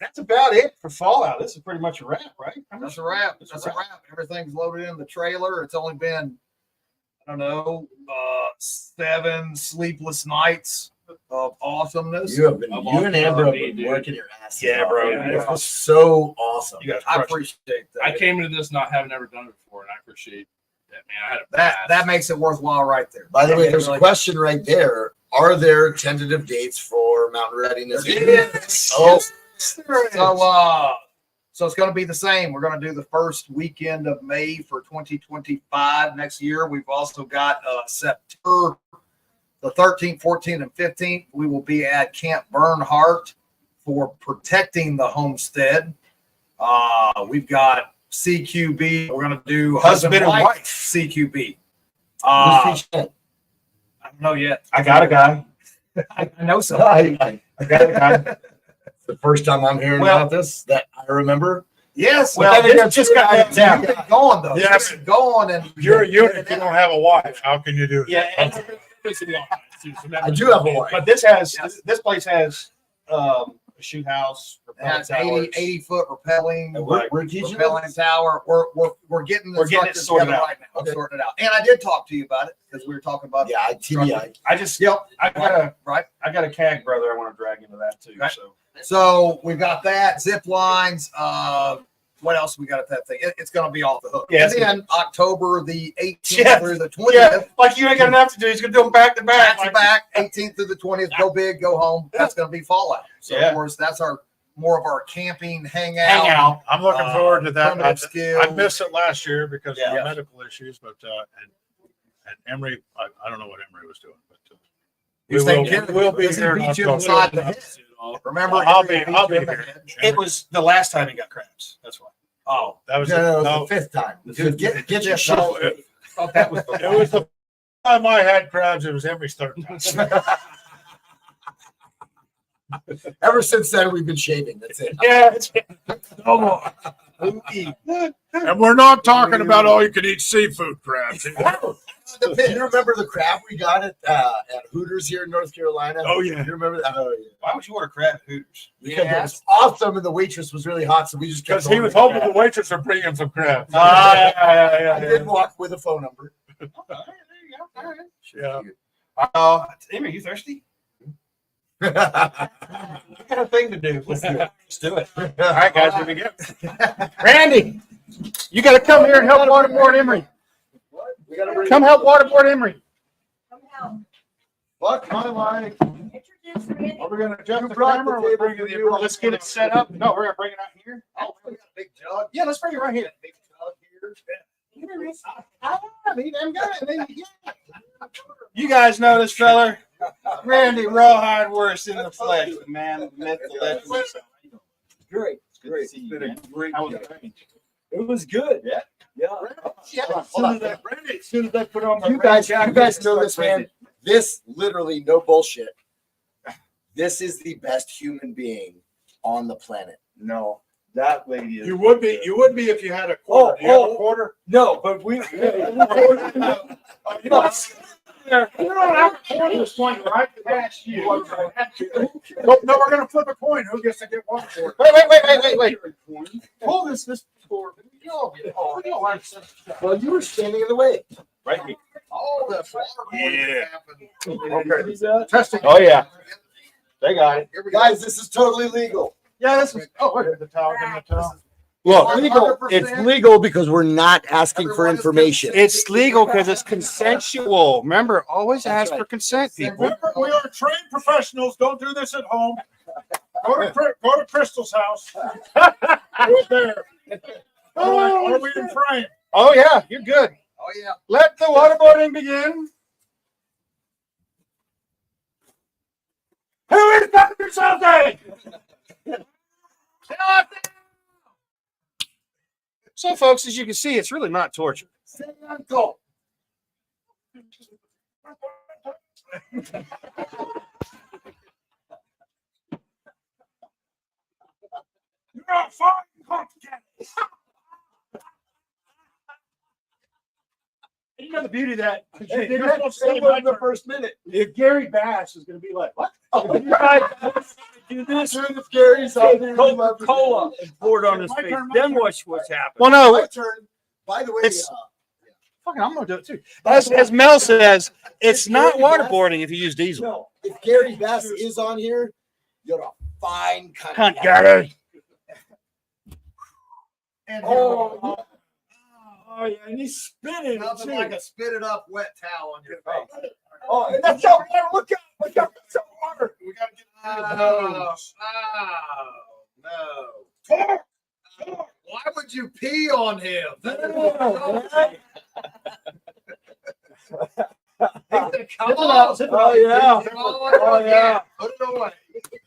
that's about it for Fallout. This is pretty much a wrap, right?
That's a wrap. That's a wrap. Everything's loaded in the trailer. It's only been, I don't know, 7 sleepless nights of awesomeness.
You and Amber have been
dude.
working your ass
Yeah,
off.
bro.
It was so awesome.
You guys,
I
crushed it.
appreciate that.
I came into this not having ever done it before, and I appreciate that, man. I had a blast.
that makes it worthwhile right there.
By the way, there's a
Really-
question right there. Are there tentative dates for Mountain Readiness?
Yes.
Oh,
So it's going to be the same. We're going to do the first weekend of May for 2025 next year. We've also got September the 13th, 14th, and 15th. We will be at Camp Bernhardt for protecting the homestead. We've got CQB. We're going to do husband and wife CQB. I don't know yet.
I got a guy.
I know some.
I got a guy.
the first time I'm hearing
Well-
about this that I remember.
Yes.
Well, this just got nailed down.
You've been going though.
Yes.
You've been going and
If you're a unit, you don't have a wife. How can you do that?
Yeah, and,
I do have a wife.
but this place has a shoot house,
It has
repellent
80
towers.
foot rappelling,
And we're
teaching
rappelling tower. We're getting the
We're getting it
structure
sorted
together
out.
right now. I'm
Okay.
sorting it out. And I did talk to you about it because we were talking about
Yeah, TBI.
I just,
Yep.
I got
right.
a CAG brother I want to drag into that too.
Right.
So
So we've got that, zip lines. what else we got at that thing? It's going to be off the hook.
Yeah,
And then October the 18th
Yeah.
through the 20th.
Yeah, like you ain't got enough to do. He's gonna do them back to back.
Back to back, 18th through the 20th. Go big, go home. That's going to be Fallout. So
Yeah.
of course, that's more of our camping hangout.
Hang out.
I'm looking forward to that.
primitive
I
skills.
missed it last year because of
Yeah.
the medical issues, but and Emery, I don't know what Emery was doing, but
He's taking care of you.
we'll be
Does he
here.
beat you
in
inside
October.
the head? Remember,
I'll
Henry
be
beat you in the
here.
head?
It was the last time he got crabs. That's why.
Oh,
That was
No,
no,
the fifth time.
fifth-
Get your
Yeah,
shit.
no,
I thought that was
it was the time I had crabs. It was Emery's third time.
Ever since then, we've been shaving. That's it.
Yeah.
No more. And we're not talking about all you can eat seafood crabs.
Do you remember the crab we got at Hooters here in North Carolina?
Oh yeah.
You remember that? Oh, yeah.
Why would you order crab at Hooters?
Because it was awesome and the waitress was really hot, so we just kept
Because he was
ordering
hoping the
crab.
waitress would bring him some crabs.
I did walk with a phone number.
There you go. All right.
Yeah.
Amy, are you thirsty?
All
I got a thing to do. Let's do it. Let's do it.
All right, guys, here we go.
Randy, you got to come here and help waterboard Emery. Come help waterboard Emery.
Come help.
Fuck my life.
Introduce Randy.
Are we going to adjust the
brought
camera?
the
Or we're
table
bringing
for
the
you.
Let's get it set up. No, we're gonna bring it out here.
Oh, we got a big jug.
Yeah, let's bring it right here.
Big jug here.
You guys know this fella, Randy Rawhide Worst in the flesh, the man, the myth, the legend.
Great,
Good
great.
to see you,
It's been
man.
a great
How was
day.
it?
It was good.
Yeah.
Yeah.
Hold
As
on.
soon as I put on my
You guys know this, man. This literally, no bullshit. This is the best human being on the planet.
No, that lady is.
You would be if you had a quarter. Do you have a quarter?
No, but we.
You don't have a quarter. This point right past you. No, we're gonna flip a coin. Who gets to get one quarter?
Wait. Pull this cord.
Well, you were standing in the way.
Right here.
Oh, the
Yeah.
happened.
Testing.
Oh, yeah. They got it.
Here we go.
Guys, this is totally legal.
Yeah, this was.
Oh, wait, the towel, give me the towel.
Look,
legal.
it's legal because we're not asking for
Everyone is
information.
It's legal because it's consensual. Remember, always ask for consent, people.
Remember, we are trained professionals. Don't do this at home. Go to Crystal's house. Do it there. Are we in frame?
Oh, yeah, you're good.
Oh, yeah.
Let the waterboarding begin. Who is Dr. Something? So, folks, as you can see, it's really not torture.
Say uncle.
You're not fine.
You know the beauty of that?
Hey,
You're
that
supposed to say
was
my
the first minute.
If Gary Bass is going to be like, what?
Oh,
You guys do this?
Sure, if Gary's out there, we'd love to do
Coca-Cola
it.
and poured on his
My
face.
turn, my
Then
turn.
what's happened?
Well, no,
My turn. By the way,
It's- fucking, I'm going to do it too. As Mel says, it's not waterboarding if you use diesel.
no, if Gary Bass is on here, you're a fine cunt.
Cunt, Gary.
And
Oh,
Oh, yeah, and he's spinning.
nothing like a spit it up wet towel on your face.
oh, and that's out there. Look out! Look out! That's out water.
We got to get
Oh, no. Why would you pee on him?
Oh, yeah.
Oh,
yeah.
Put it away.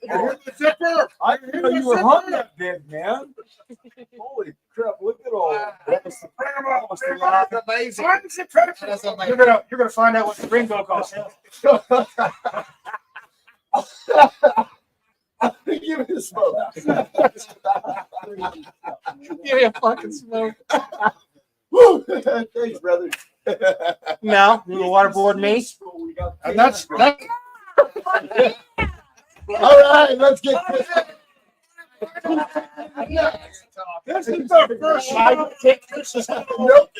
Here's the zipper.
I didn't know you were hung that big, man. Holy crap, look at all that.
That's amazing. That's amazing.
You're gonna find out what the Ringo costs.
Give me the smoke.
Give me a fucking smoke.
Woo! Thanks, brother.
Now, you gonna waterboard me?
And that's
All right, let's get this.
this is the first shower.
Nope.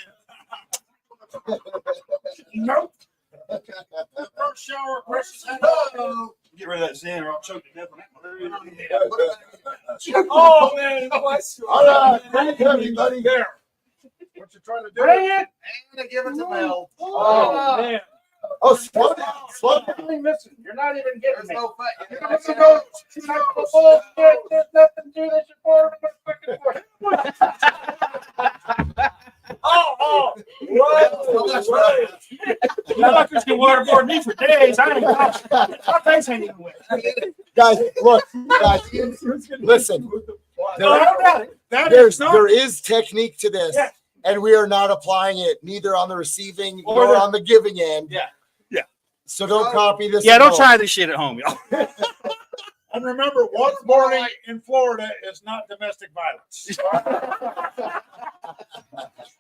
Nope. First shower.
Get rid of that Zen or I'll choke to death on that.
Oh man, bless you.
All right, thank you, everybody.
There. What you trying to do?
Bring it.
And I give it to Mel.
Oh man.
Oh, slow down, slow down.
You're missing. You're not even getting
There's
me.
no fact.
You're not gonna go. You're not gonna bullshit. There's nothing to this.
Oh.
That's right.
Motherfuckers can waterboard me for days. I ain't got. My face ain't even wet.
Guys, look, guys, listen.
No, I don't doubt it.
There is technique to this,
Yeah.
and we are not applying it neither on the receiving
Or
nor
the-
on the giving end.
Yeah.
So don't copy this.
Yeah,
at
don't
home.
try this shit at home, y'all.
And remember, waterboarding in Florida is not domestic violence.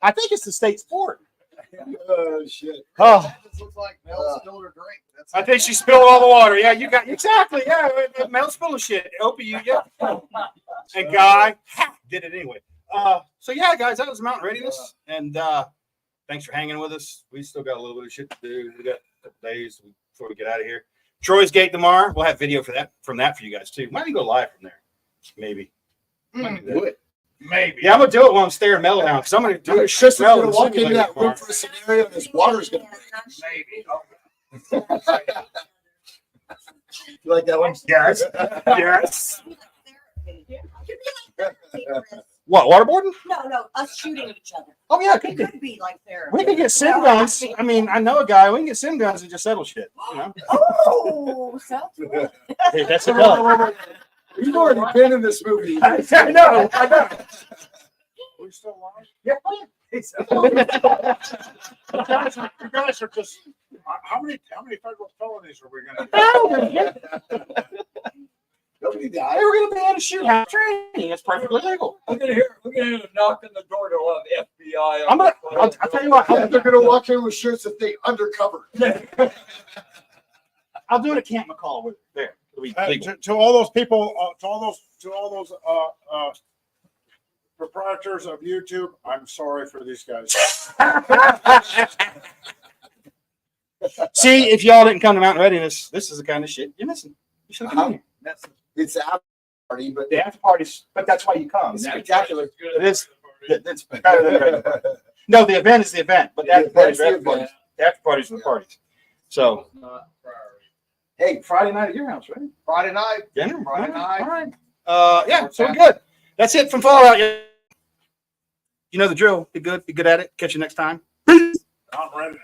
I think it's the state sport.
Oh shit.
Oh,
This looks like Mel spilled her drink. That's
I think she spilled all the water. Yeah, you got exactly. Yeah, Mel spilling shit. Opie, you yeah. And Guy did it anyway. So yeah, guys, that was Mountain Readiness, and thanks for hanging with us. We still got a little bit of shit to do. We got a couple days before we get out of here. Troy's Gate tomorrow. We'll have video for that for you guys too. Might even go live from there. Maybe. Might do that.
Maybe.
Yeah, I'm gonna do it while I'm staring Mel down because I'm gonna do it.
Tristan's
Mel
gonna
and
walk into
simulate
that
it tomorrow.
room for a scenario, and this water's gonna.
Maybe.
You like that one?
Yes. Yes.
Therapy.
What, waterboarding?
No, us shooting each other.
Oh yeah,
It could be like therapy.
we could get sim guns. I mean, I know a guy. We can get sim guns and just settle shit. You know?
Oh, sounds good.
Hey, that's enough.
You've already been in this movie.
I know.
We still live?
Yeah.
You guys are just. How many federal felonies are we gonna?
Nobody
Hey,
died.
we're gonna be able to shoot house training. It's perfectly legal.
We're gonna hear a knock on the door to FBI.
I'm gonna. I'll tell you what.
They're gonna walk in with shirts that they undercover.
I'll do it at Camp McCall with there. It'll be legal.
To all those people, to all those proprietors of YouTube, I'm sorry for these guys.
See, if y'all didn't come to Mountain Readiness, this is the kind of shit you're missing. You should have come here.
It's the after party, but
The after parties, but that's why you come.
it's spectacular.
It is. It's better than the regular party. No, the event is the event, but the after parties are after parties. The after parties are the parties. So, hey, Friday night at your house, right?
Friday night.
Dinner.
Friday night.
All right. Yeah, so we're good. That's it from Fallout. You know the drill. Be good. Be good at it. Catch you next time.
Not ready.